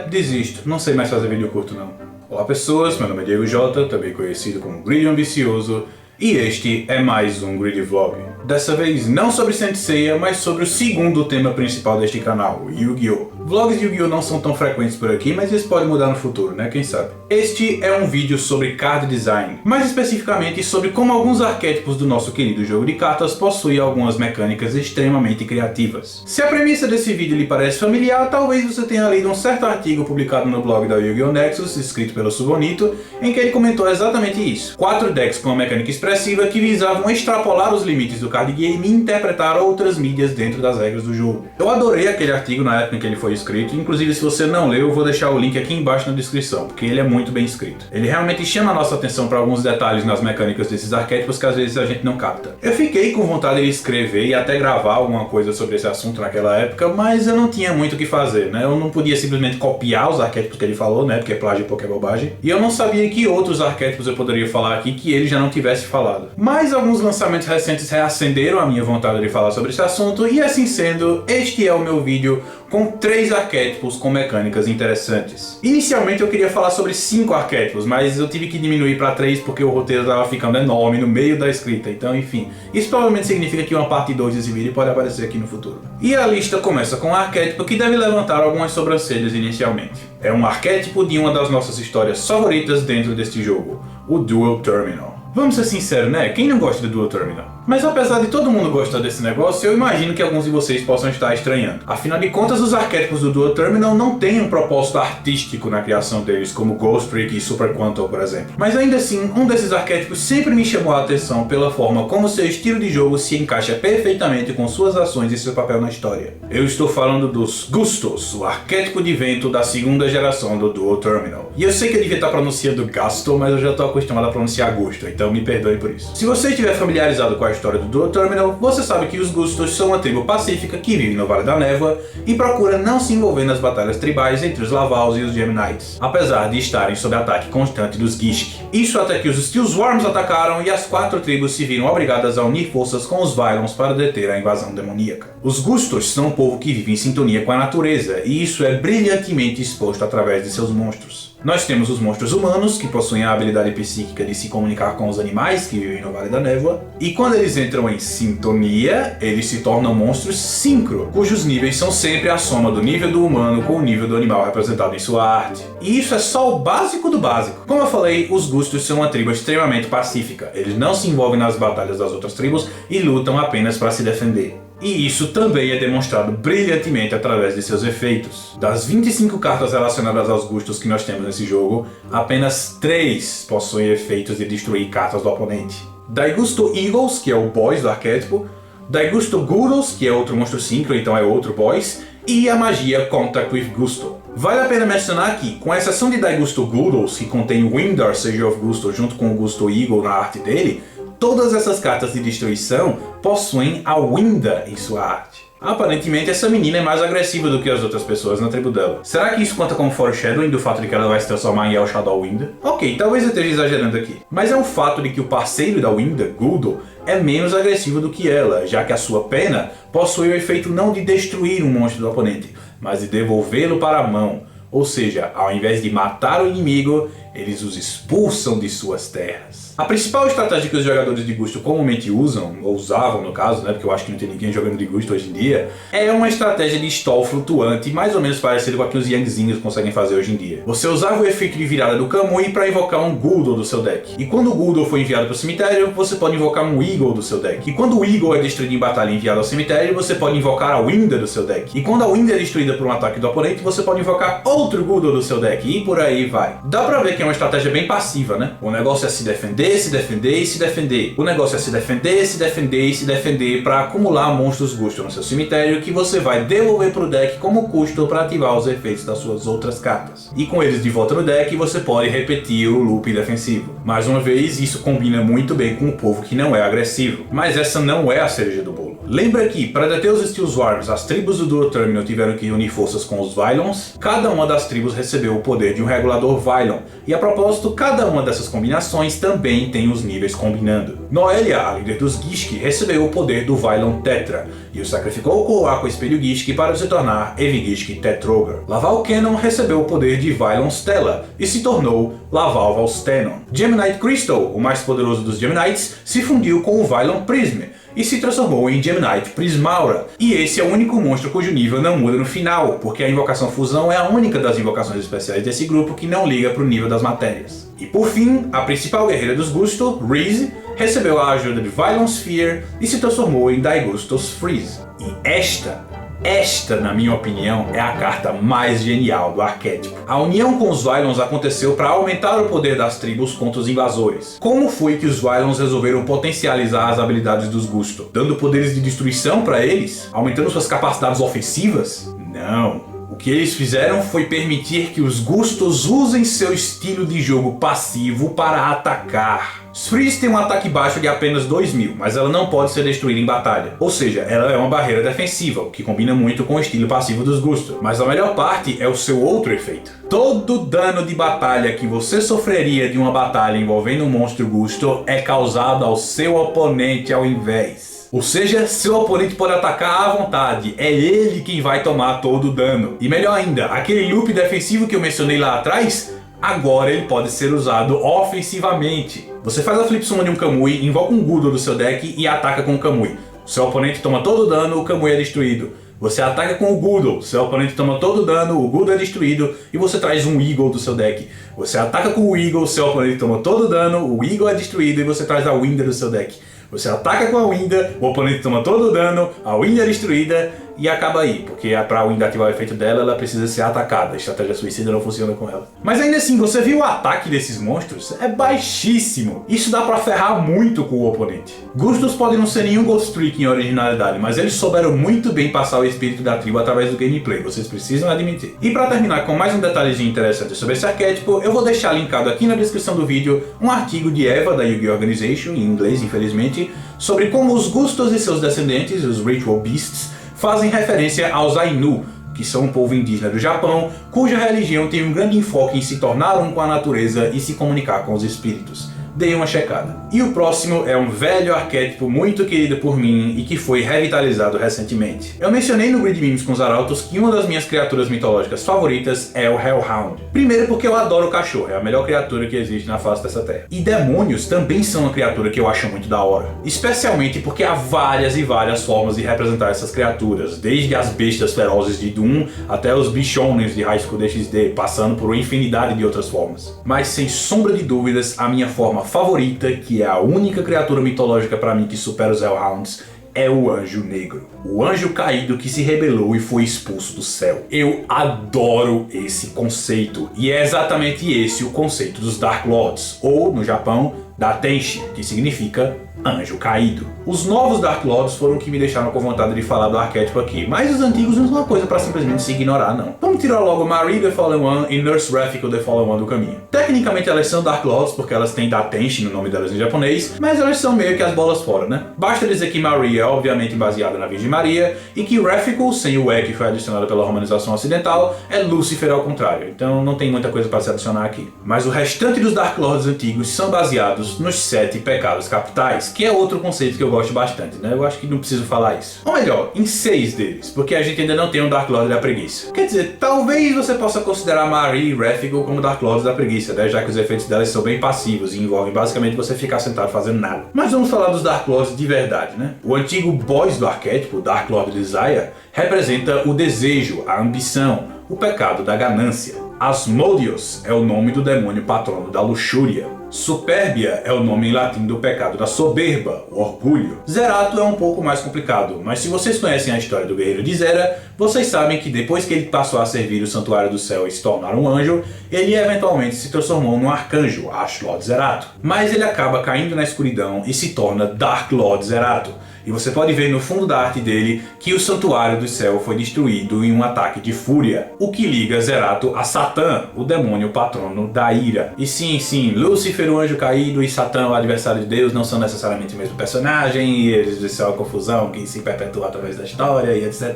Desisto, não sei mais fazer vídeo curto não. Olá pessoas, meu nome é Diego J, também conhecido como Greedy Ambicioso, e este é mais um Greedy Vlog. Dessa vez não sobre Saint Seiya, mas sobre o segundo tema principal deste canal, Yu-Gi-Oh! Vlogs de Yu-Gi-Oh! Não são tão frequentes por aqui, mas isso pode mudar no futuro, né? Quem sabe? Este é um vídeo sobre card design, mais especificamente sobre como alguns arquétipos do nosso querido jogo de cartas possuem algumas mecânicas extremamente criativas. Se a premissa desse vídeo lhe parece familiar, talvez você tenha lido um certo artigo publicado no blog da Yu-Gi-Oh! Nexus, escrito pelo Subonito, em que ele comentou exatamente isso. 4 decks com uma mecânica expressiva que visavam extrapolar os limites do card game e interpretar outras mídias dentro das regras do jogo. Eu adorei aquele artigo na época em que ele foi escrito, inclusive se você não leu, eu vou deixar o link aqui embaixo na descrição, porque ele é muito bem escrito. Ele realmente chama a nossa atenção para alguns detalhes nas mecânicas desses arquétipos que às vezes a gente não capta. Eu fiquei com vontade de escrever e até gravar alguma coisa sobre esse assunto naquela época, mas eu não tinha muito o que fazer, né? Eu não podia simplesmente copiar os arquétipos que ele falou, né? Porque plágio é pouca bobagem. E eu não sabia que outros arquétipos eu poderia falar aqui que ele já não tivesse falado. Mas alguns lançamentos recentes reacenderam a minha vontade de falar sobre esse assunto, e assim sendo, este é o meu vídeo com 3 arquétipos com mecânicas interessantes. Inicialmente eu queria falar sobre 5 arquétipos, mas eu tive que diminuir para 3 porque o roteiro estava ficando enorme no meio da escrita, então enfim. Isso provavelmente significa que uma parte 2 desse vídeo pode aparecer aqui no futuro. E a lista começa com um arquétipo que deve levantar algumas sobrancelhas inicialmente. É um arquétipo de uma das nossas histórias favoritas dentro deste jogo, o Dual Terminal. Vamos ser sinceros, né? Quem não gosta do Dual Terminal? Mas apesar de todo mundo gostar desse negócio, eu imagino que alguns de vocês possam estar estranhando. Afinal de contas, os arquétipos do Dual Terminal não têm um propósito artístico na criação deles, como Ghost Trick e Super Quantum, por exemplo. Mas ainda assim, um desses arquétipos sempre me chamou a atenção pela forma como seu estilo de jogo se encaixa perfeitamente com suas ações e seu papel na história. Eu estou falando dos Gustos, o arquétipo de vento da segunda geração do Dual Terminal. E eu sei que eu devia estar pronunciando Gasto, mas eu já estou acostumado a pronunciar Gusto, então me perdoe por isso. Se você estiver familiarizado com a história do Dual Terminal, você sabe que os Gustos são uma tribo pacífica que vive no Vale da Névoa e procura não se envolver nas batalhas tribais entre os Lavals e os Geminites, apesar de estarem sob ataque constante dos Gishk. Isso até que os Steel Swarms atacaram e as 4 tribos se viram obrigadas a unir forças com os Vylons para deter a invasão demoníaca. Os Gustos são um povo que vive em sintonia com a natureza, e isso é brilhantemente exposto através de seus monstros. Nós temos os monstros humanos, que possuem a habilidade psíquica de se comunicar com os animais que vivem no Vale da Névoa, e quando eles entram em sintonia, eles se tornam monstros síncro, cujos níveis são sempre a soma do nível do humano com o nível do animal representado em sua arte. E isso é só o básico do básico. Como eu falei, os Gustos são uma tribo extremamente pacífica, eles não se envolvem nas batalhas das outras tribos e lutam apenas para se defender. E isso também é demonstrado brilhantemente através de seus efeitos. Das 25 cartas relacionadas aos Gustos que nós temos nesse jogo, apenas 3 possuem efeitos de destruir cartas do oponente. Daigusto Eagles, que é o boss do arquétipo, Daigusto Guros, que é outro monstro síncro, então é outro boss, e a magia Contact with Gusto. Vale a pena mencionar aqui, com exceção de Daigusto Guros, que contém Windar, Sage of Gusto, junto com o Gusto Eagle na arte dele, todas essas cartas de destruição possuem a Winda em sua arte. Aparentemente essa menina é mais agressiva do que as outras pessoas na tribo dela. Será que isso conta como foreshadowing do fato de que ela vai se transformar em El Shadow Winda? Ok, talvez eu esteja exagerando aqui, mas é um fato de que o parceiro da Winda, Guldo, é menos agressivo do que ela, já que a sua pena possui o efeito não de destruir um monstro do oponente, mas de devolvê-lo para a mão. Ou seja, ao invés de matar o inimigo, eles os expulsam de suas terras. A principal estratégia que os jogadores de Gusto comumente usam, ou usavam no caso, né, porque eu acho que não tem ninguém jogando de Gusto hoje em dia, é uma estratégia de stall flutuante, mais ou menos parecida com a que os Yangzinhos conseguem fazer hoje em dia. Você usava o efeito de virada do Kamui para invocar um Guldo do seu deck. E quando o Guldo foi enviado para o cemitério, você pode invocar um Eagle do seu deck. E quando o Eagle é destruído em batalha e enviado ao cemitério, você pode invocar a Winda do seu deck. E quando a Winda é destruída por um ataque do oponente, você pode invocar outro Guldo do seu deck. E por aí vai. Dá pra ver que é uma estratégia bem passiva, né? O negócio é se defender, se defender e se defender. O negócio é se defender, se defender e se defender para acumular monstros Gusto no seu cemitério que você vai devolver pro deck como custo para ativar os efeitos das suas outras cartas. E com eles de volta no deck, você pode repetir o loop defensivo. Mais uma vez, isso combina muito bem com o povo que não é agressivo. Mas essa não é a cereja do bolo. Lembra que, para deter os Steel Swarms, as tribos do Dual Terminal tiveram que unir forças com os Vylons? Cada uma das tribos recebeu o poder de um regulador Vylon, e E a propósito, cada uma dessas combinações também tem os níveis combinando. Noelia, a líder dos Gishki, recebeu o poder do Vylon Tetra e o sacrificou com o Aqua Espelho Gishki para se tornar Evigishki Tetrogar. Laval Cannon recebeu o poder de Vylon Stella e se tornou Laval Valstenon. Geminite Crystal, o mais poderoso dos Geminites, se fundiu com o Vylon Prism e se transformou em Geminite Prismaura. E esse é o único monstro cujo nível não muda no final, porque a invocação Fusão é a única das invocações especiais desse grupo que não liga para o nível das matérias. E por fim, a principal guerreira dos Gusto, Reese, recebeu a ajuda de Vylon Sphere e se transformou em Daigustos Freeze. E esta, na minha opinião, é a carta mais genial do arquétipo. A união com os Vylons aconteceu para aumentar o poder das tribos contra os invasores. Como foi que os Vylons resolveram potencializar as habilidades dos Gusto? Dando poderes de destruição para eles? Aumentando suas capacidades ofensivas? Não. O que eles fizeram foi permitir que os Gustos usem seu estilo de jogo passivo para atacar. Freeze tem um ataque baixo de apenas 2000, mas ela não pode ser destruída em batalha. Ou seja, ela é uma barreira defensiva, o que combina muito com o estilo passivo dos Gusto. Mas a melhor parte é o seu outro efeito. Todo dano de batalha que você sofreria de uma batalha envolvendo um monstro Gusto é causado ao seu oponente ao invés. Ou seja, seu oponente pode atacar à vontade, é ele quem vai tomar todo o dano. E melhor ainda, aquele loop defensivo que eu mencionei lá atrás, agora ele pode ser usado ofensivamente. Você faz a flip summon de um Kamui, invoca um Goodo do seu deck e ataca com o Kamui. Seu oponente toma todo o dano, o Kamui é destruído. Você ataca com o Goodo, seu oponente toma todo o dano, o Goodo é destruído e você traz um Eagle do seu deck. Você ataca com o Eagle, seu oponente toma todo o dano, o Eagle é destruído e você traz a Winder do seu deck. Você ataca com a Winda, o oponente toma todo o dano, a Winda é destruída e acaba aí, porque para a Winda ativar o efeito dela, ela precisa ser atacada. A estratégia suicida não funciona com ela. Mas ainda assim, você viu o ataque desses monstros? É baixíssimo. Isso dá pra ferrar muito com o oponente. Gustos podem não ser nenhum Ghost Trick em originalidade, mas eles souberam muito bem passar o espírito da tribo através do gameplay, vocês precisam admitir. E para terminar com mais um detalhezinho interessante sobre esse arquétipo, eu vou deixar linkado aqui na descrição do vídeo um artigo de Eva da Yu-Gi-Oh! Organization, em inglês infelizmente, sobre como os Gustos e seus descendentes, os Ritual Beasts, fazem referência aos Ainu, que são um povo indígena do Japão, cuja religião tem um grande enfoque em se tornar um com a natureza e se comunicar com os espíritos. Dei uma checada. E o próximo é um velho arquétipo muito querido por mim e que foi revitalizado recentemente. Eu mencionei no Grid Memes com os Arautos que uma das minhas criaturas mitológicas favoritas é o Hellhound. Primeiro porque eu adoro o cachorro, é a melhor criatura que existe na face dessa terra. E demônios também são uma criatura que eu acho muito da hora. Especialmente porque há várias e várias formas de representar essas criaturas, desde as bestas ferozes de Doom até os bichonens de High School DxD, passando por uma infinidade de outras formas. Mas sem sombra de dúvidas, a minha forma favorita, que é a única criatura mitológica para mim que supera os Hellhounds, é o Anjo Negro. O anjo caído que se rebelou e foi expulso do céu. Eu adoro esse conceito. E é exatamente esse o conceito dos Dark Lords, ou, no Japão, Datenshi, que significa anjo caído. Os novos Dark Lords foram o que me deixaram com vontade de falar do arquétipo aqui, mas os antigos não são uma coisa pra simplesmente se ignorar, não. Vamos tirar logo Marie the Fallen One e Nurse Raffico the Fallen One do caminho. Tecnicamente elas são Dark Lords porque elas têm Datenshi no nome delas em japonês, mas elas são meio que as bolas fora, né? Basta dizer que Marie é obviamente baseada na Virgem Maria e que Raffico, sem o E que foi adicionado pela romanização ocidental, é Lúcifer ao contrário, então não tem muita coisa pra se adicionar aqui. Mas o restante dos Dark Lords antigos são baseados nos 7 pecados capitais, que é outro conceito que eu gosto bastante, né? Eu acho que não preciso falar isso. Ou melhor, em 6 deles, porque a gente ainda não tem um Dark Lord da preguiça. Quer dizer, talvez você possa considerar Marie e Raffico como Dark Lords da preguiça, né? Já que os efeitos delas são bem passivos e envolvem basicamente você ficar sentado fazendo nada. Mas vamos falar dos Dark Lords de verdade, né? O antigo boss do arquétipo, Dark Lord Desire, representa o desejo, a ambição, o pecado da ganância. Asmodeus é o nome do demônio patrono da luxúria. Superbia é o nome em latim do pecado da soberba, o orgulho. Zerato é um pouco mais complicado, mas se vocês conhecem a história do guerreiro de Zera, vocês sabem que depois que ele passou a servir o Santuário do Céu e se tornar um anjo, ele eventualmente se transformou num arcanjo, Ash Lord Zerato. Mas ele acaba caindo na escuridão e se torna Dark Lord Zerato. E você pode ver no fundo da arte dele que o Santuário do Céu foi destruído em um ataque de fúria, o que liga Zerato a Satã, o demônio patrono da ira. E sim, Lúcifer, o anjo caído, e Satã, o adversário de Deus, não são necessariamente o mesmo personagem, e eles são uma confusão que se perpetua através da história, e etc.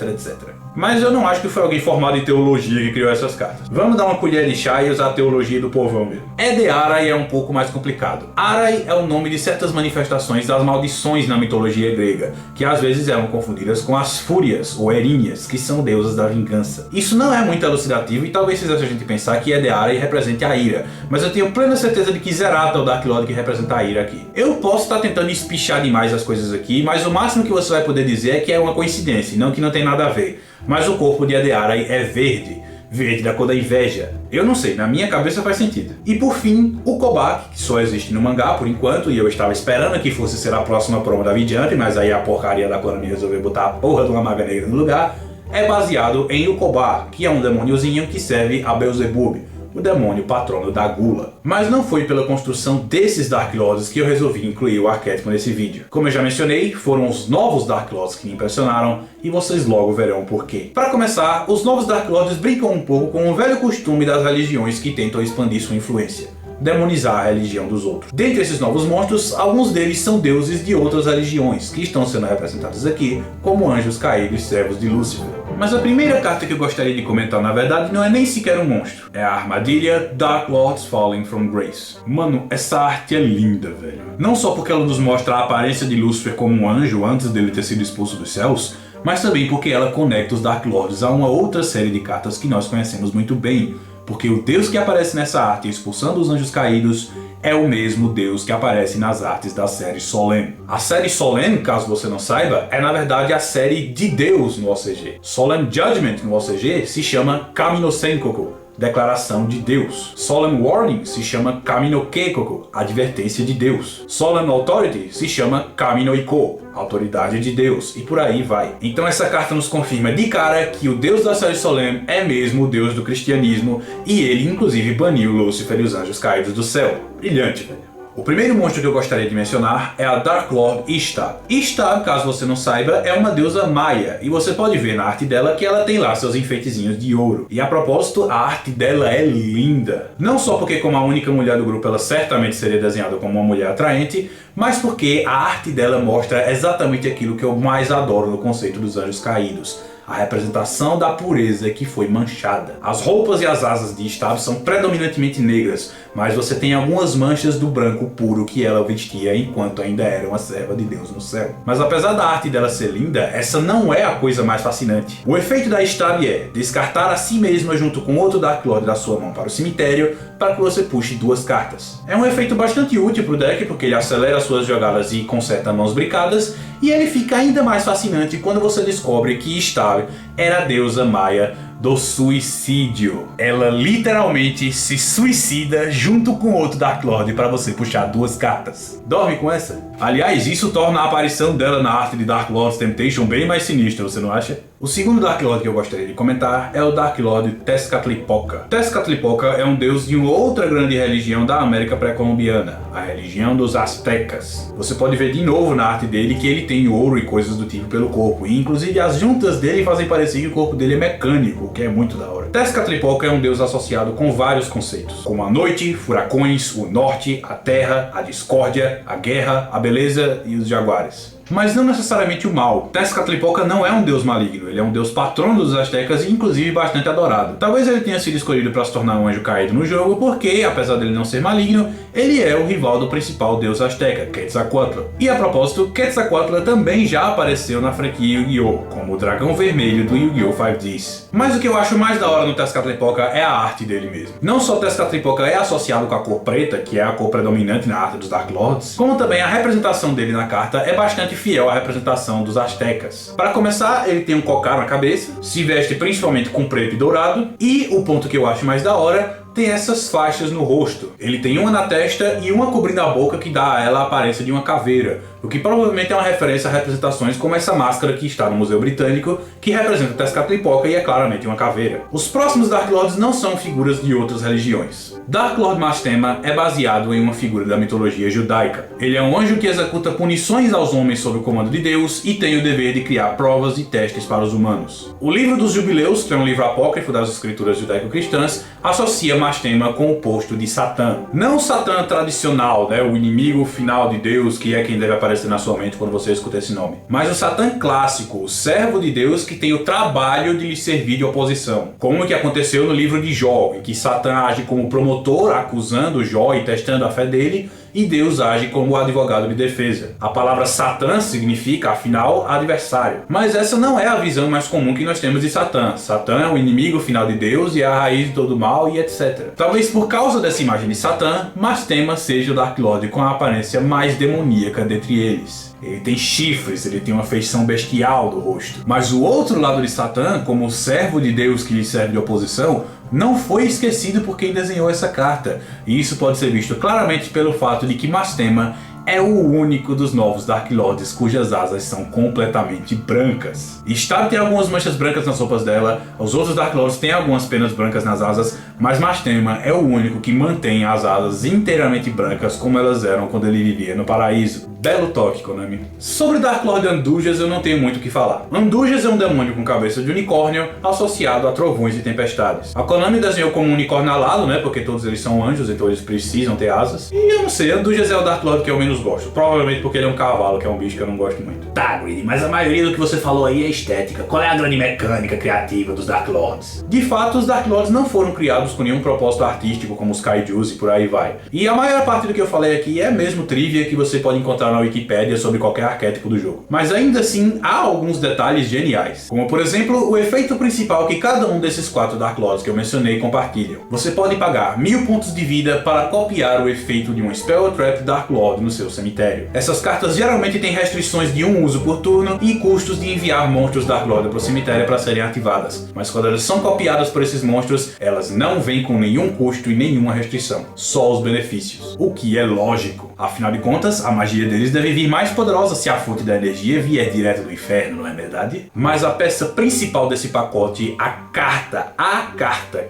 Mas eu não acho que foi alguém formado em teologia que criou essas cartas. Vamos dar uma colher de chá e usar a teologia do povão mesmo. Ede-Arai é um pouco mais complicado. Arai é o nome de certas manifestações das maldições na mitologia grega, que às vezes eram confundidas com as fúrias, ou Erinhas, que são deusas da vingança. Isso não é muito elucidativo e talvez fizesse a gente pensar que Ede-Arai represente a ira, mas eu tenho plena certeza de que Zerato é o Dark Lord que representa a ira aqui. Eu posso estar tentando espichar demais as coisas aqui, mas o máximo que você vai poder dizer é que é uma coincidência, não que não tem nada a ver. Mas o corpo de Ede-Arai é verde da cor da inveja. Eu não sei, na minha cabeça faz sentido. E por fim, o Kobak, que só existe no mangá por enquanto, e eu estava esperando que fosse ser a próxima promo da V-Jump, mas aí a porcaria da Konami resolveu botar a porra de uma maga negra no lugar, é baseado em Ukoba, que é um demôniozinho que serve a Beelzebub, o demônio patrono da gula. Mas não foi pela construção desses Dark Lords que eu resolvi incluir o arquétipo nesse vídeo. Como eu já mencionei, foram os novos Dark Lords que me impressionaram e vocês logo verão por quê. Para começar, os novos Dark Lords brincam um pouco com o velho costume das religiões que tentam expandir sua influência: demonizar a religião dos outros. Dentre esses novos monstros, alguns deles são deuses de outras religiões, que estão sendo representados aqui como anjos caídos e servos de Lúcifer. Mas a primeira carta que eu gostaria de comentar, na verdade, não é nem sequer um monstro. É a armadilha Dark Lords Falling from Grace. Mano, essa arte é linda, velho. Não só porque ela nos mostra a aparência de Lúcifer como um anjo antes dele ter sido expulso dos céus, mas também porque ela conecta os Dark Lords a uma outra série de cartas que nós conhecemos muito bem. Porque o Deus que aparece nessa arte expulsando os anjos caídos é o mesmo Deus que aparece nas artes da série Solemn. A série Solemn, caso você não saiba, é na verdade a série de Deus no OCG. Solemn Judgment no OCG se chama Kami no Senkoku, Declaração de Deus. Solemn Warning se chama Kami no Keikoku, Advertência de Deus. Solemn Authority se chama Kami no Iko, Autoridade de Deus, e por aí vai. Então essa carta nos confirma de cara que o Deus da série Solemn é mesmo o Deus do cristianismo, e ele inclusive baniu Lúcifer e os anjos caídos do céu. Brilhante, velho. O primeiro monstro que eu gostaria de mencionar é a Dark Lord Ishtar. Ishtar, caso você não saiba, é uma deusa maia, e você pode ver na arte dela que ela tem lá seus enfeitezinhos de ouro. E a propósito, a arte dela é linda. Não só porque como a única mulher do grupo ela certamente seria desenhada como uma mulher atraente, mas porque a arte dela mostra exatamente aquilo que eu mais adoro no conceito dos anjos caídos: a representação da pureza que foi manchada. As roupas e as asas de Ishtar são predominantemente negras, mas você tem algumas manchas do branco puro que ela vestia enquanto ainda era uma serva de Deus no céu. Mas apesar da arte dela ser linda, essa não é a coisa mais fascinante. O efeito da Ishtar é descartar a si mesma junto com outro Dark Lord da sua mão para o cemitério, para que você puxe duas cartas. É um efeito bastante útil para o deck, porque ele acelera suas jogadas e conserta mãos brincadas, e ele fica ainda mais fascinante quando você descobre que Ishtar era a deusa maia do suicídio. Ela literalmente se suicida junto com outro Dark Lord para você puxar duas cartas. Dorme com essa? Aliás, isso torna a aparição dela na arte de Dark Lord's Temptation bem mais sinistra, você não acha? O segundo Dark Lord que eu gostaria de comentar é o Dark Lord Tezcatlipoca. Tezcatlipoca é um deus de uma outra grande religião da América pré-colombiana, a religião dos Aztecas. Você pode ver de novo na arte dele que ele tem ouro e coisas do tipo pelo corpo, e inclusive as juntas dele fazem parecer que o corpo dele é mecânico, o que é muito da hora. Tezcatlipoca é um deus associado com vários conceitos, como a noite, furacões, o norte, a terra, a discórdia, a guerra, a beleza e os jaguares. Mas não necessariamente o mal. Tezcatlipoca não é um deus maligno, ele é um deus patrono dos aztecas e inclusive bastante adorado. Talvez ele tenha sido escolhido para se tornar um anjo caído no jogo porque, apesar dele não ser maligno, ele é o rival do principal deus azteca, Quetzalcoatl. E a propósito, Quetzalcoatl também já apareceu na franquia Yu-Gi-Oh! Como o dragão vermelho do Yu-Gi-Oh! 5Ds. Mas o que eu acho mais da hora no Tezcatlipoca é a arte dele mesmo. Não só Tezcatlipoca é associado com a cor preta, que é a cor predominante na arte dos Dark Lords, como também a representação dele na carta é bastante fiel à representação dos aztecas. Para começar, ele tem um cocar na cabeça, se veste principalmente com preto e dourado, e o ponto que eu acho mais da hora, tem essas faixas no rosto. Ele tem uma na testa e uma cobrindo a boca que dá a ela a aparência de uma caveira, o que provavelmente é uma referência a representações como essa máscara que está no Museu Britânico, que representa Tezcatlipoca e é claramente uma caveira. Os próximos Dark Lords não são figuras de outras religiões. Dark Lord Mastema é baseado em uma figura da mitologia judaica. Ele é um anjo que executa punições aos homens sob o comando de Deus e tem o dever de criar provas e testes para os humanos. O livro dos Jubileus, que é um livro apócrifo das escrituras judaico-cristãs, associa Mastema com o posto de Satã. Não o Satã tradicional, o inimigo final de Deus, que é quem deve aparecer na sua mente quando você escuta esse nome, mas o Satã clássico, o servo de Deus que tem o trabalho de lhe servir de oposição, como o que aconteceu no livro de Jó, em que Satã age como promotor acusando Jó e testando a fé dele, e Deus age como o advogado de defesa. A palavra Satã significa, afinal, adversário. Mas essa não é a visão mais comum que nós temos de Satã. Satã é o inimigo final de Deus e é a raiz de todo mal e etc. Talvez por causa dessa imagem de Satã, Mastema seja o Dark Lord com a aparência mais demoníaca dentre eles. Ele tem chifres, ele tem uma feição bestial do rosto. Mas o outro lado de Satã, como o servo de Deus que lhe serve de oposição, não foi esquecido por quem desenhou essa carta. E isso pode ser visto claramente pelo fato de que Mastema é o único dos novos Dark Lords cujas asas são completamente brancas. Star tem algumas manchas brancas nas roupas dela, os outros Dark Lords têm algumas penas brancas nas asas, mas Mastema é o único que mantém as asas inteiramente brancas como elas eram quando ele vivia no paraíso. Belo toque, Konami. Sobre Dark Lord Andujas eu não tenho muito o que falar. Andujas é um demônio com cabeça de unicórnio associado a trovões e tempestades. A Konami desenhou como um unicórnio alado, porque todos eles são anjos, então eles precisam ter asas. E eu não sei, Andujas é o Dark Lord que eu menos gosto. Provavelmente porque ele é um cavalo, que é um bicho que eu não gosto muito. Tá, Greedy, mas a maioria do que você falou aí é estética. Qual é a grande mecânica criativa dos Dark Lords? De fato, os Dark Lords não foram criados com nenhum propósito artístico, como os Kaijus e por aí vai. E a maior parte do que eu falei aqui é mesmo trivia que você pode encontrar na Wikipédia sobre qualquer arquétipo do jogo. Mas ainda assim, há alguns detalhes geniais. Como por exemplo, o efeito principal que cada um desses 4 Dark Lords que eu mencionei compartilham. Você pode pagar 1000 pontos de vida para copiar o efeito de um Spell or Trap Dark Lord no seu cemitério. Essas cartas geralmente têm restrições de um uso por turno e custos de enviar monstros Dark Lord para o cemitério para serem ativadas. Mas quando elas são copiadas por esses monstros, elas não vêm com nenhum custo e nenhuma restrição. Só os benefícios. O que é lógico. Afinal de contas, a magia deles deve vir mais poderosa se a fonte da energia vier direto do inferno, não é verdade? Mas a peça principal desse pacote, a carta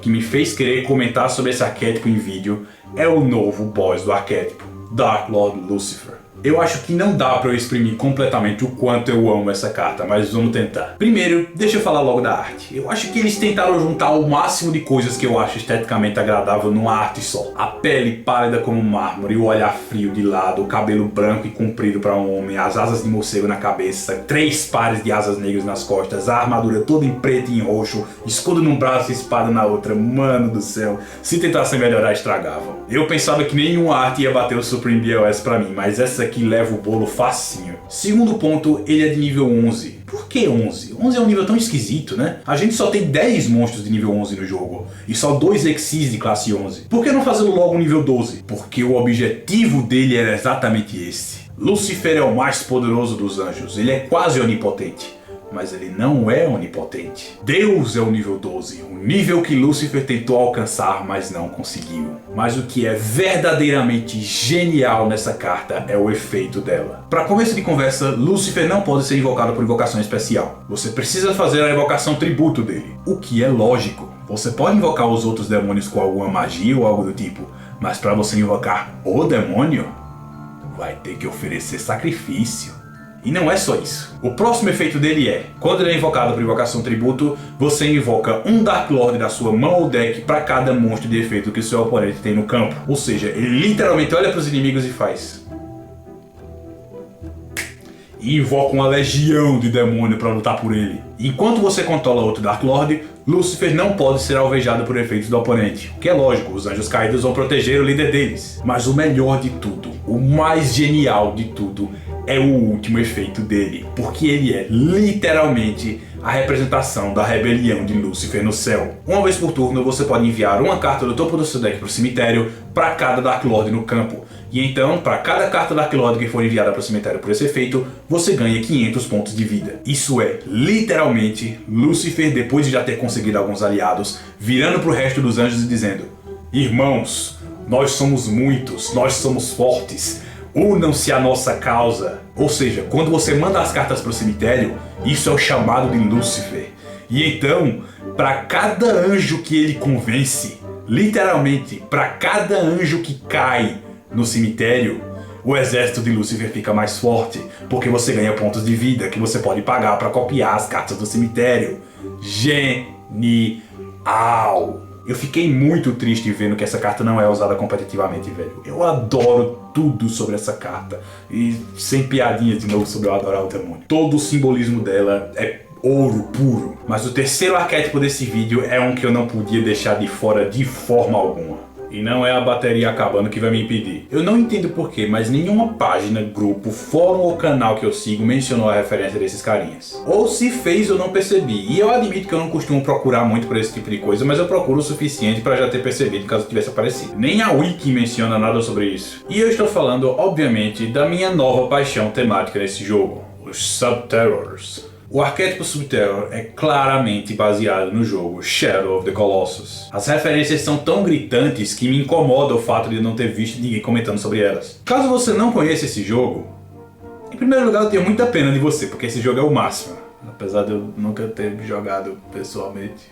que me fez querer comentar sobre esse arquétipo em vídeo, é o novo boss do arquétipo, Dark Lord Lucifer. Eu acho que não dá pra eu exprimir completamente o quanto eu amo essa carta, mas vamos tentar. Primeiro, deixa eu falar logo da arte. Eu acho que eles tentaram juntar o máximo de coisas que eu acho esteticamente agradável numa arte só. A pele pálida como mármore, o olhar frio de lado, o cabelo branco e comprido para um homem, as asas de morcego na cabeça, 3 pares de asas negras nas costas, a armadura toda em preto e em roxo, escudo num braço e espada na outra. Mano do céu, se tentassem melhorar, estragavam. Eu pensava que nenhuma arte ia bater o Supreme BOS pra mim, mas essa que leva o bolo facinho. Segundo ponto, ele é de nível 11. Por que 11? 11 é um nível tão esquisito, né? A gente só tem 10 monstros de nível 11 no jogo, e só 2 Exis de classe 11. Por que não fazê-lo logo um nível 12? Porque o objetivo dele era exatamente esse. Lucifer é o mais poderoso dos anjos, ele é quase onipotente. Mas ele não é onipotente. Deus é o nível 12, o nível que Lucifer tentou alcançar, mas não conseguiu. Mas o que é verdadeiramente genial nessa carta é o efeito dela. Para começo de conversa, Lucifer não pode ser invocado por invocação especial. Você precisa fazer a invocação tributo dele, o que é lógico. Você pode invocar os outros demônios com alguma magia ou algo do tipo, mas para você invocar o demônio, vai ter que oferecer sacrifício. E não é só isso. O próximo efeito dele é, quando ele é invocado por invocação tributo, você invoca um Dark Lord da sua mão ou deck para cada monstro de efeito que o seu oponente tem no campo. Ou seja, ele literalmente olha para os inimigos e faz... e invoca uma legião de demônio para lutar por ele. Enquanto você controla outro Dark Lord, Lucifer não pode ser alvejado por efeitos do oponente. O que é lógico, os anjos caídos vão proteger o líder deles. Mas o melhor de tudo, o mais genial de tudo, é o último efeito dele, porque ele é literalmente a representação da rebelião de Lucifer no céu. Uma vez por turno você pode enviar uma carta do topo do seu deck para o cemitério para cada Dark Lord no campo. E então, para cada carta Dark Lord que for enviada para o cemitério por esse efeito, você ganha 500 pontos de vida. Isso é, literalmente, Lucifer, depois de já ter conseguido alguns aliados, virando para o resto dos anjos e dizendo: irmãos, nós somos muitos, nós somos fortes, unam-se à nossa causa. Ou seja, quando você manda as cartas pro cemitério, isso é o chamado de Lúcifer. E então, para cada anjo que ele convence, literalmente, para cada anjo que cai no cemitério, o exército de Lúcifer fica mais forte, porque você ganha pontos de vida que você pode pagar para copiar as cartas do cemitério. Genial! Eu fiquei muito triste vendo que essa carta não é usada competitivamente, velho. Eu adoro tudo sobre essa carta. E sem piadinhas de novo sobre eu adorar o demônio. Todo o simbolismo dela é ouro puro. Mas o terceiro arquétipo desse vídeo é um que eu não podia deixar de fora de forma alguma. E não é a bateria acabando que vai me impedir. Eu não entendo porquê, mas nenhuma página, grupo, fórum ou canal que eu sigo mencionou a referência desses carinhas. Ou se fez eu não percebi. E eu admito que eu não costumo procurar muito por esse tipo de coisa, mas eu procuro o suficiente para já ter percebido caso tivesse aparecido. Nem a Wiki menciona nada sobre isso. E eu estou falando, obviamente, da minha nova paixão temática nesse jogo. Os Subterrors. O arquétipo Subterror é claramente baseado no jogo Shadow of the Colossus. As referências são tão gritantes que me incomoda o fato de não ter visto ninguém comentando sobre elas. Caso você não conheça esse jogo, em primeiro lugar eu tenho muita pena de você, porque esse jogo é o máximo. Apesar de eu nunca ter jogado pessoalmente.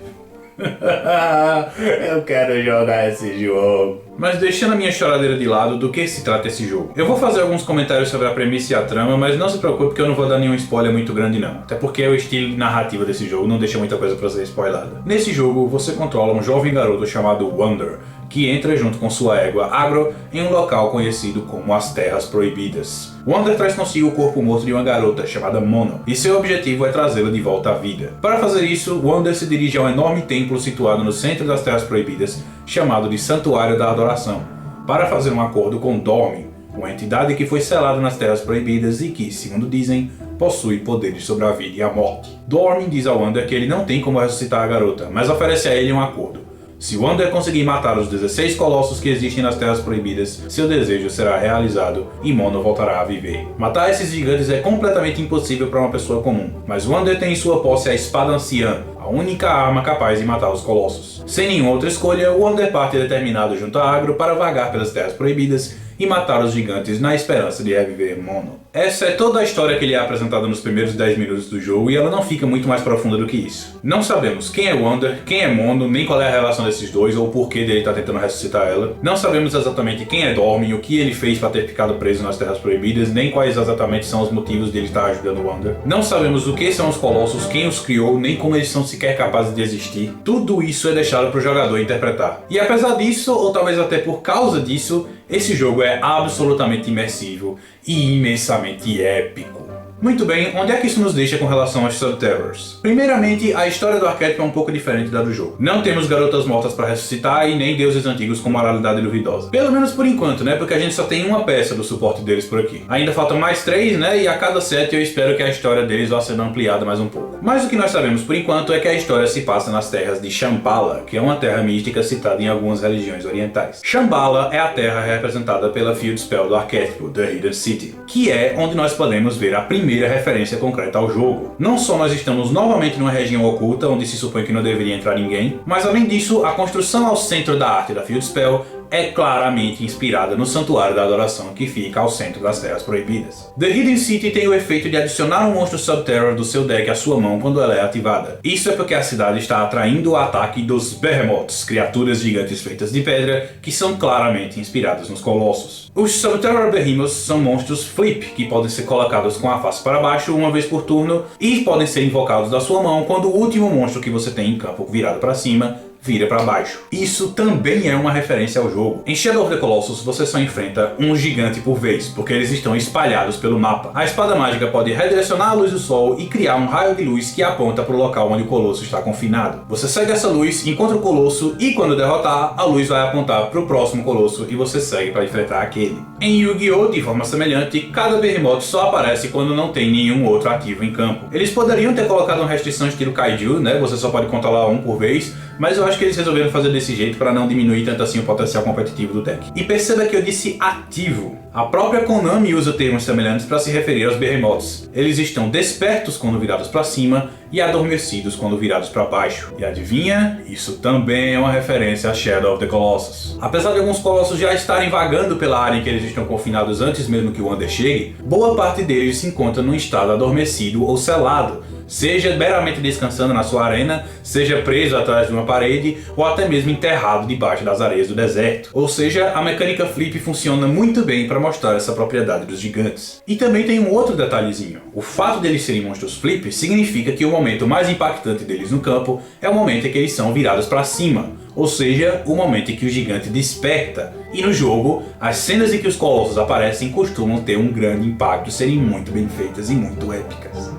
Eu quero jogar esse jogo. Mas deixando a minha choradeira de lado, do que se trata esse jogo? Eu vou fazer alguns comentários sobre a premissa e a trama, mas não se preocupe que eu não vou dar nenhum spoiler muito grande não. Até porque o estilo narrativo desse jogo não deixa muita coisa pra ser spoilada. Nesse jogo, você controla um jovem garoto chamado Wander, que entra junto com sua égua Agro em um local conhecido como as Terras Proibidas. Wander traz consigo o corpo morto de uma garota chamada Mono, e seu objetivo é trazê-la de volta à vida. Para fazer isso, Wander se dirige a um enorme templo situado no centro das Terras Proibidas, chamado de Santuário da Adoração, para fazer um acordo com Dormin, uma entidade que foi selada nas Terras Proibidas e que, segundo dizem, possui poderes sobre a vida e a morte. Dormin diz a Wander que ele não tem como ressuscitar a garota, mas oferece a ele um acordo. Se Wander conseguir matar os 16 colossos que existem nas Terras Proibidas, seu desejo será realizado e Mono voltará a viver. Matar esses gigantes é completamente impossível para uma pessoa comum, mas Wander tem em sua posse a Espada Anciã, a única arma capaz de matar os colossos. Sem nenhuma outra escolha, Wander parte determinado junto a Agro para vagar pelas Terras Proibidas e matar os gigantes na esperança de reviver Mono. Essa é toda a história que lhe é apresentada nos primeiros 10 minutos do jogo e ela não fica muito mais profunda do que isso. Não sabemos quem é Wander, quem é Mono, nem qual é a relação desses dois ou o porquê dele estar tentando ressuscitar ela. Não sabemos exatamente quem é Dormin, o que ele fez para ter ficado preso nas Terras Proibidas, nem quais exatamente são os motivos de ele estar ajudando Wander. Não sabemos o que são os Colossos, quem os criou, nem como eles são sequer capazes de existir. Tudo isso é deixado para o jogador interpretar. E apesar disso, ou talvez até por causa disso, esse jogo é absolutamente imersivo e imensamente épico. Muito bem, onde é que isso nos deixa com relação aos Subterrors? Primeiramente, a história do arquétipo é um pouco diferente da do jogo. Não temos garotas mortas para ressuscitar e nem deuses antigos com moralidade duvidosa. Pelo menos por enquanto, né? Porque a gente só tem uma peça do suporte deles por aqui. Ainda faltam mais 3, né? E a cada 7 eu espero que a história deles vá sendo ampliada mais um pouco. Mas o que nós sabemos por enquanto é que a história se passa nas terras de Shambhala, que é uma terra mística citada em algumas religiões orientais. Shambhala é a terra representada pela Field Spell do arquétipo, The Hidden City, que é onde nós podemos ver a primeira referência concreta ao jogo. Não só nós estamos novamente numa região oculta, onde se supõe que não deveria entrar ninguém, mas além disso, a construção ao centro da arte da Field Spell é claramente inspirada no Santuário da Adoração que fica ao centro das Terras Proibidas. The Hidden City tem o efeito de adicionar um monstro Subterror do seu deck à sua mão quando ela é ativada. Isso é porque a cidade está atraindo o ataque dos Behemoths, criaturas gigantes feitas de pedra que são claramente inspiradas nos Colossos. Os Subterror Behemoths são monstros flip que podem ser colocados com a face para baixo uma vez por turno e podem ser invocados da sua mão quando o último monstro que você tem em campo virado para cima vira para baixo. Isso também é uma referência ao jogo. Em Shadow of the Colossus você só enfrenta um gigante por vez, porque eles estão espalhados pelo mapa. A espada mágica pode redirecionar a luz do sol e criar um raio de luz que aponta para o local onde o colosso está confinado. Você segue essa luz, encontra o colosso e quando derrotar, a luz vai apontar para o próximo colosso e você segue para enfrentar aquele. Em Yu-Gi-Oh! De forma semelhante, cada Behemoth só aparece quando não tem nenhum outro ativo em campo. Eles poderiam ter colocado uma restrição estilo Kaiju, né? Você só pode controlar um por vez, mas eu acho acho que eles resolveram fazer desse jeito para não diminuir tanto assim o potencial competitivo do deck. E perceba que eu disse ativo. A própria Konami usa termos semelhantes para se referir aos Behemoths. Eles estão despertos quando virados para cima e adormecidos quando virados para baixo. E adivinha? Isso também é uma referência a Shadow of the Colossus. Apesar de alguns colossos já estarem vagando pela área em que eles estão confinados antes mesmo que o Wander chegue, boa parte deles se encontra num estado adormecido ou selado, seja meramente descansando na sua arena, seja preso atrás de uma parede ou até mesmo enterrado debaixo das areias do deserto. Ou seja, a mecânica Flip funciona muito bem para mostrar essa propriedade dos gigantes. E também tem um outro detalhezinho. O fato deles serem monstros Flip significa que o momento mais impactante deles no campo é o momento em que eles são virados para cima, ou seja, o momento em que o gigante desperta. E no jogo, as cenas em que os colossos aparecem costumam ter um grande impacto, serem muito bem feitas e muito épicas.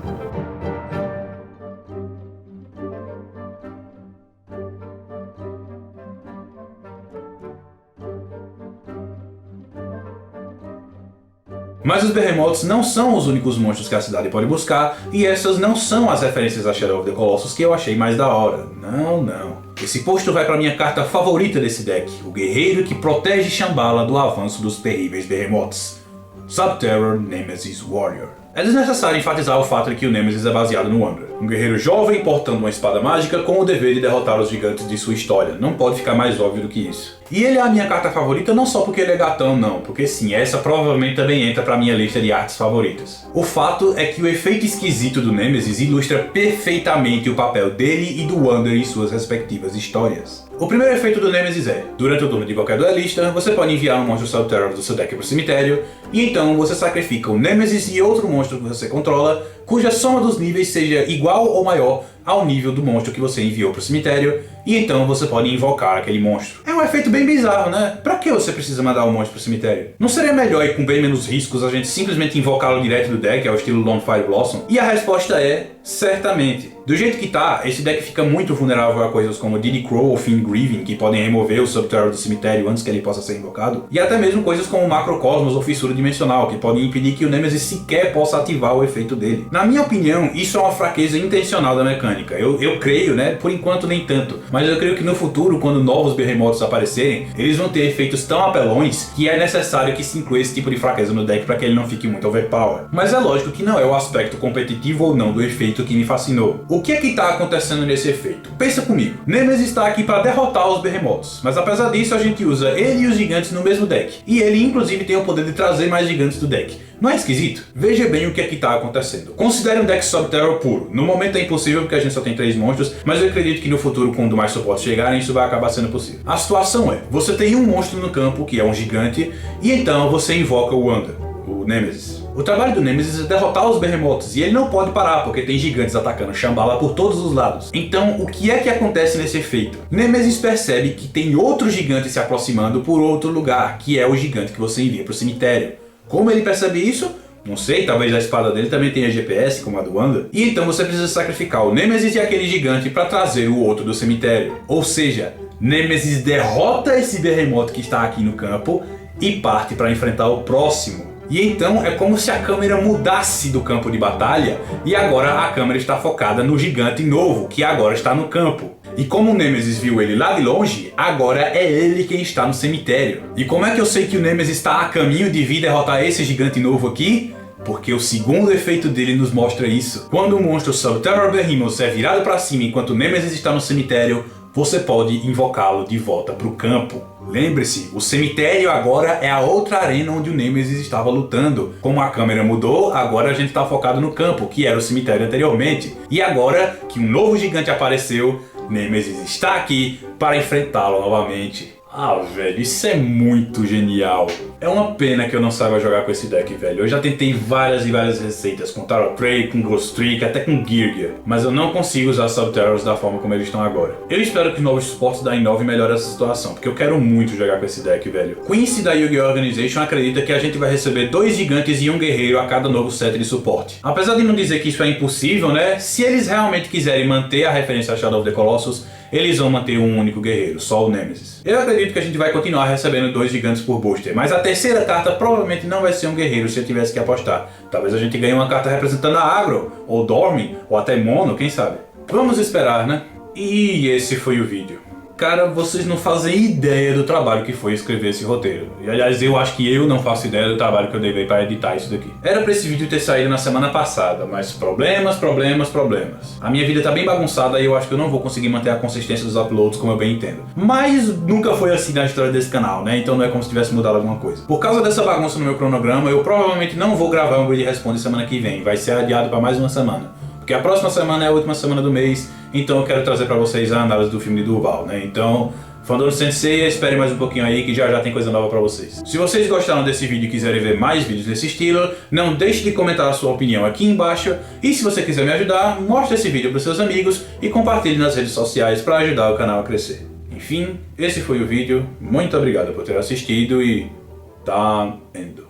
Mas os Behemoths não são os únicos monstros que a cidade pode buscar, e essas não são as referências a Shadow of the Colossus que eu achei mais da hora. Não, não. Esse posto vai para minha carta favorita desse deck, o guerreiro que protege Shambhala do avanço dos terríveis Behemoths. Subterror Nemesis Warrior. É desnecessário enfatizar o fato de que o Nemesis é baseado no Wander, um guerreiro jovem portando uma espada mágica com o dever de derrotar os gigantes de sua história. Não pode ficar mais óbvio do que isso. E ele é a minha carta favorita não só porque ele é gatão, não, porque sim, essa provavelmente também entra pra minha lista de artes favoritas. O fato é que o efeito esquisito do Nemesis ilustra perfeitamente o papel dele e do Wander em suas respectivas histórias. O primeiro efeito do Nemesis é, durante o turno de qualquer duelista, você pode enviar um monstro Subterror do seu deck para o cemitério, e então você sacrifica o Nemesis e outro monstro que você controla, cuja soma dos níveis seja igual ou maior ao nível do monstro que você enviou para o cemitério, e então você pode invocar aquele monstro. É um efeito bem bizarro, né? Pra que você precisa mandar o monstro pro cemitério? Não seria melhor e com bem menos riscos a gente simplesmente invocá-lo direto do deck, ao estilo Lone Fire Blossom? E a resposta é, certamente. Do jeito que tá, esse deck fica muito vulnerável a coisas como Diddy Crow ou Fiend Grieving, que podem remover o Subterror do cemitério antes que ele possa ser invocado, e até mesmo coisas como Macrocosmos ou Fissura Dimensional, que podem impedir que o Nemesis sequer possa ativar o efeito dele. Na minha opinião, isso é uma fraqueza intencional da mecânica. Eu creio, né? Por enquanto nem tanto, mas eu creio que no futuro, quando novos Behemoths aparecerem, eles vão ter efeitos tão apelões que é necessário que se inclua esse tipo de fraqueza no deck para que ele não fique muito overpower. Mas é lógico que não é o aspecto competitivo ou não do efeito que me fascinou. O que é que está acontecendo nesse efeito? Pensa comigo, Nemesis está aqui para derrotar os Behemoths, mas apesar disso a gente usa ele e os gigantes no mesmo deck, e ele inclusive tem o poder de trazer mais gigantes do deck. Não é esquisito? Veja bem o que é que está acontecendo. Considere um deck Subterror puro. No momento é impossível porque a gente só tem 3 monstros, mas eu acredito que no futuro, quando mais suportes chegarem, isso vai acabar sendo possível. A situação é, você tem um monstro no campo, que é um gigante, e então você invoca o Wander, o Nemesis. O trabalho do Nemesis é derrotar os Behemoths, e ele não pode parar, porque tem gigantes atacando Shambhala por todos os lados. Então, o que é que acontece nesse efeito? Nemesis percebe que tem outro gigante se aproximando por outro lugar, que é o gigante que você envia para o cemitério. Como ele percebe isso? Não sei, talvez a espada dele também tenha GPS, como a do Wander. E então você precisa sacrificar o Nemesis e aquele gigante para trazer o outro do cemitério. Ou seja, Nemesis derrota esse Behemoth que está aqui no campo e parte para enfrentar o próximo. E então é como se a câmera mudasse do campo de batalha e agora a câmera está focada no gigante novo, que agora está no campo. E como o Nemesis viu ele lá de longe, agora é ele quem está no cemitério. E como é que eu sei que o Nemesis está a caminho de vir derrotar esse gigante novo aqui? Porque o segundo efeito dele nos mostra isso. Quando o monstro Subterror Behemoth é virado para cima enquanto o Nemesis está no cemitério, você pode invocá-lo de volta para o campo. Lembre-se, o cemitério agora é a outra arena onde o Nemesis estava lutando. Como a câmera mudou, agora a gente está focado no campo, que era o cemitério anteriormente. E agora que um novo gigante apareceu, Nemesis está aqui para enfrentá-lo novamente. Ah, velho, isso é muito genial. É uma pena que eu não saiba jogar com esse deck, velho. Eu já tentei várias e várias receitas, com Tarot Prey, com Ghost Trick, até com Gear, mas eu não consigo usar Subterrors da forma como eles estão agora. Eu espero que os novos suportes da I9 melhorem essa situação, porque eu quero muito jogar com esse deck, velho. Quincy da Yu-Gi-Oh! Organization acredita que a gente vai receber 2 gigantes e um guerreiro a cada novo set de suporte. Apesar de não dizer que isso é impossível, né? Se eles realmente quiserem manter a referência a Shadow of the Colossus, eles vão manter um único guerreiro, só o Nemesis. Eu acredito que a gente vai continuar recebendo 2 gigantes por booster, mas a terceira carta provavelmente não vai ser um guerreiro se eu tivesse que apostar. Talvez a gente ganhe uma carta representando a Agro, ou Dormin, ou até Mono, quem sabe. Vamos esperar, né? E esse foi o vídeo. Cara, vocês não fazem ideia do trabalho que foi escrever esse roteiro. E aliás, eu acho que eu não faço ideia do trabalho que eu levei para editar isso daqui. Era pra esse vídeo ter saído na semana passada, mas problemas. A minha vida tá bem bagunçada e eu acho que eu não vou conseguir manter a consistência dos uploads como eu bem entendo. Mas nunca foi assim na história desse canal, né? Então não é como se tivesse mudado alguma coisa. Por causa dessa bagunça no meu cronograma, eu provavelmente não vou gravar um Grid Responde semana que vem. Vai ser adiado para mais uma semana. Porque a próxima semana é a última semana do mês, então eu quero trazer pra vocês a análise do filme de Durval, né? Então, Fandoro Sensei, espere mais um pouquinho aí que já tem coisa nova pra vocês. Se vocês gostaram desse vídeo e quiserem ver mais vídeos desse estilo, não deixe de comentar a sua opinião aqui embaixo. E se você quiser me ajudar, mostre esse vídeo pros seus amigos e compartilhe nas redes sociais pra ajudar o canal a crescer. Enfim, esse foi o vídeo. Muito obrigado por ter assistido e tá indo.